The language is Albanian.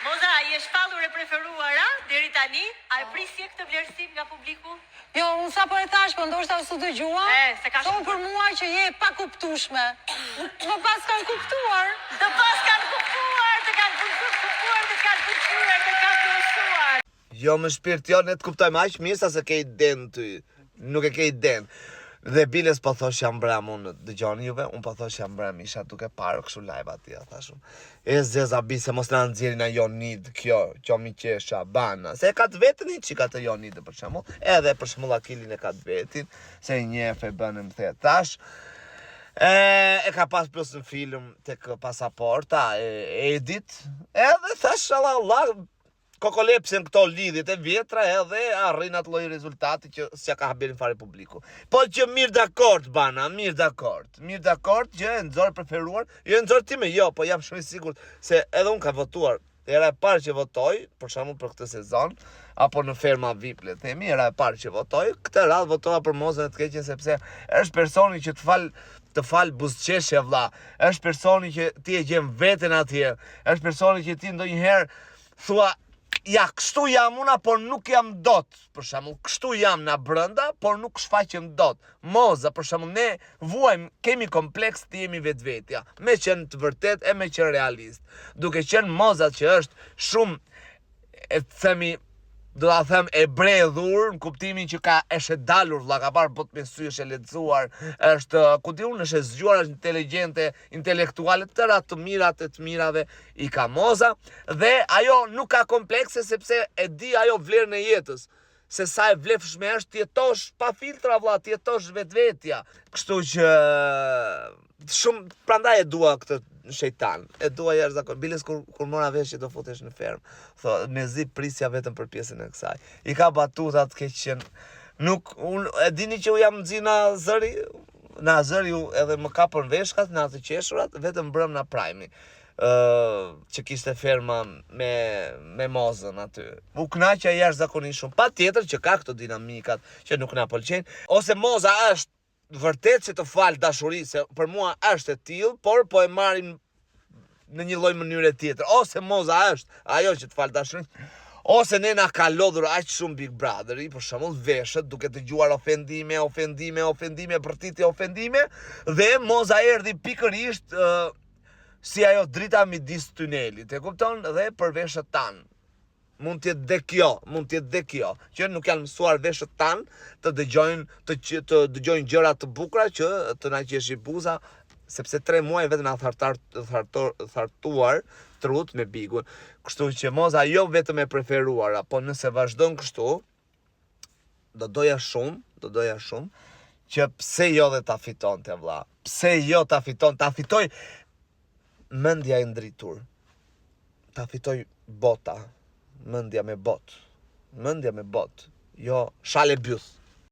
Moza, je shpallur e preferuara deri tani? A e prisje këtë vlerësim nga publiku? Jo, unë sa po e thash, po ndoshta u dëgjua. Se ka thonë për mua që je pa kuptueshme. Më pas kanë kuptuar. Të pas kanë kuptuar, të kanë kuptuar, të kanë kuptuar, të kanë vlerësuar. Jo, më shpirt, jo, ne të kuptojmë aq mirë sa se ke iden ty. Nuk e ke iden. Dhe biles po thosh jam brem, unë dëgjoni juve, unë po thosh jam brem, isha duke parë kështu live aty, thashun. E zeza bise mos na nxjerrin na Jonid kjo, që mi qesha bana. Se e ka të vetën i çika të Jonid për shembull, edhe për shembull Akilin e ka të vetin, se i njeh e bën më the tash. E ka pas plus në film tek pasaporta, edit, edhe thash Allah kokolepsen këto lidhjet e vjetra edhe arrin atë lloj rezultati që s'ja ka haberin fare publiku. Po që mirë dakord bana, mirë dakord që e nxor preferuar, jo nxor ti me jo, po jam shumë i sigurt se edhe unë ka votuar. Era e parë që votoj, për shembull për këtë sezon, apo në ferma VIP le themi, era e parë që votoj, këtë radhë votova për Mozën e të keqen sepse është personi që të fal buzëqeshje vlla, është personi që ti e gjen veten atje, është personi që ti ndonjëherë thua ja, kështu jam una, por nuk jam dot. Për shembull, kështu jam na brenda, por nuk shfaqem dot. Moza, për shembull, ne vuajmë, kemi kompleks të jemi vetvetja, me qenë të vërtet e me qenë realist. Duke qenë Moza që është shumë, e të themi, do ta them e bredhur, në kuptimin që është dalur vlla, ka parë bot me sy, është e lexuar, është, ku di unë, është e zgjuar, është inteligjente, intelektuale, të mirat e të mirave i ka Moza, dhe ajo nuk ka komplekse sepse e di ajo vlerën e jetës. Se sa e vlefshme është t'jetosh pa filtra vlla, t'jetosh vetvetja. Kështu që shumë prandaj e dua këtë shejtan. E dua jashtëzakonisht. Biles kur mora vesh që do futesh në ferm. Mezi prisja vetëm për pjesën e kësaj. I ka batutat keq që nuk e dini që u jam nxina zëri, na zëri edhe më kapën veshkat në atë qeshurat vetëm brëmna prajmi. Që kishte ferma me Mozën aty. U kënaqja jashtëzakonisht shumë. Patjetër që ka këto dinamikat që nuk na pëlqejnë, ose Moza është vërtet që të fal dashuri, se për mua është e tillë, por po e marrim në një lloj mënyre tjetër. Ose Moza është ajo që të fal dashuri, ose ne na ka lodhur aq shumë Big Brotheri, për shembull veshët, duke dëgjuar ofendime, përtitje ofendime, dhe Moza erdhi pikërisht si ajo drita midis tunelit, e kupton? Dhe për veshët tanë. Mund t'jetë dhe kjo, që nuk janë mësuar veshët tanë të dëgjojnë gjëra të bukura që të na qeshi buza, sepse 3 muaj vetëm na thartuar trut me Bigun. Kështu që Moza jo vetëm e preferuara, po nëse vazhdon kështu, do doja shumë që pse jo dhe ta fitonte vlla. Pse jo ta fitoj mendja e ndritur. Ta fitoj bota. Mendja me bot. Jo shale byth.